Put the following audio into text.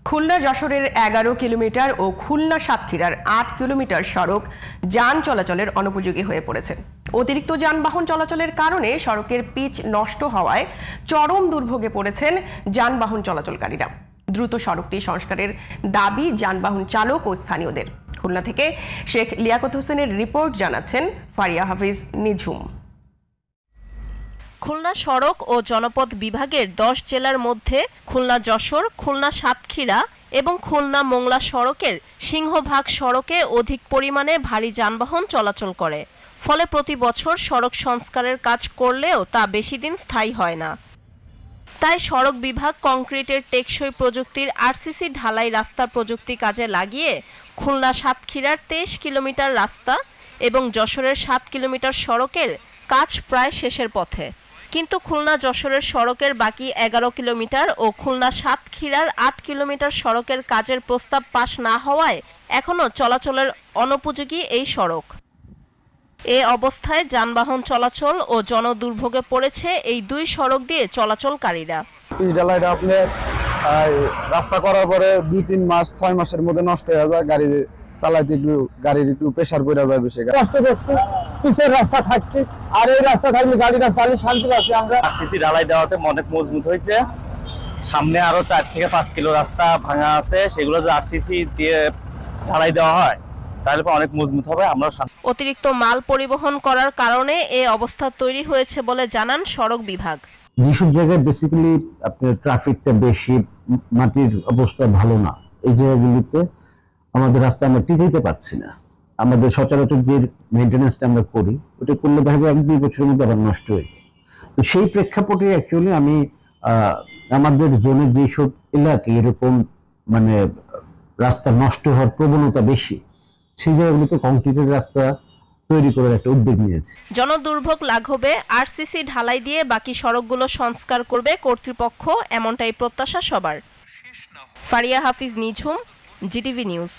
খুলনা যশোরের 11 কিলোমিটার ও খুলনা সাতক্ষীরার 8 কিলোমিটার সড়ক যান চলাচলের অনুপযোগী হয়ে পড়েছে। অতিরিক্ত যানবাহন চলাচলের কারণে সড়কের পিচ নষ্ট হওয়ায় চরম দুর্ভোগে পড়েছেন যানবাহন চলাচলকারীরা। দ্রুত সড়কটি সংস্কারের দাবি যানবাহন চালক ও স্থানীয়দের। খুলনা থেকে শেখ লিয়াকত হোসেনের রিপোর্ট, জানাচ্ছেন ফারিয়া হাফিজ নিঝুম। খুলনা সড়ক ও জনপথ বিভাগের 10 জেলার মধ্যে খুলনা যশোর, খুলনা সাতক্ষীরা এবং খুলনা মোংলা সড়কের সিংহভাগ সড়কে অধিক পরিমাণে ভারী যানবাহন চলাচল করে। ফলে প্রতি বছর সড়ক সংস্কারের কাজ করলেও তা বেশি দিন স্থায়ী হয় না। তাই সড়ক বিভাগ কংক্রিটের টেকসই প্রযুক্তির আরসিসি ঢালাই রাস্তা প্রযুক্তি কাজে লাগিয়ে খুলনা সাতক্ষীরার 23 কিলোমিটার রাস্তা এবং যশোরের 7 কিলোমিটার সড়কের কাজ প্রায় শেষের পথে। কিন্তু খুলনা যশোরের সড়কের বাকি 11 কিলোমিটার ও খুলনা সাতক্ষীরার 8 কিলোমিটার সড়কের কাজের প্রস্তাব পাস না হওয়ায় এখনো চলাচলের অনুপযোগী এই সড়ক। এ অবস্থায় যানবাহন চলাচল ও জনদুর্ভোগে পড়েছে এই দুই সড়ক দিয়ে চলাচলকারীরা। ঢালাইটা আপনার রাস্তা করার পরে 2-3 মাস 6 মাসের মধ্যে নষ্ট হয়ে যায়, গাড়ি চালাইতে গাড়ির একটু প্রেসার পড়ে যায় বেশি। কষ্ট করছি পিছের রাস্তা থাকছে, আর এই রাস্তা থাকলে গাড়িটা চালিয়ে শান্তি পাচ্ছি আমরা। আরসিসি ঢালাই দেওয়াতে অনেক মজবুত হয়েছে। সামনে আরো 4 থেকে 5 কিলো রাস্তা ভাঙা আছে, সেগুলো যদি আরসিসি দিয়ে ঢালাই দেওয়া হয় তাহলে অনেক মজবুত হবে। আমরা অতিরিক্ত মাল পরিবহন করার কারণে এই অবস্থা তৈরি হয়েছে বলে জানান সড়ক বিভাগ। যেসব জায়গায় বেসিক্যালি আপনার ট্রাফিকটা বেশি, মাটির অবস্থা ভালো না, এই জায়গাগুলিতে আমাদের রাস্তা আমরা টিকাইতে পারছি না। আমাদের সচরাচর যে মেনটেন্যান্সটা আমরা করি, ওটা করলে দেখা যায় 1-2 বছরের মধ্যে আবার নষ্ট হয়ে যায়। তো সেই প্রেক্ষাপটে অ্যাকচুয়ালি আমি আমাদের জোনের যেসব এলাকায় এরকম মানে রাস্তা নষ্ট হওয়ার প্রবণতা বেশি, সেই জায়গাগুলোতে কংক্রিটের রাস্তা তৈরি করার একটা উদ্যোগ নিয়েছে। জনদুর্ভোগ লাঘবে আরসিসি ঢালাই দিয়ে বাকি সড়কগুলো সংস্কার করবে কর্তৃপক্ষ, এমনটাই প্রত্যাশা সবার। ফারিয়া হাফিজ নিঝুম, জিটিভি নিউজ।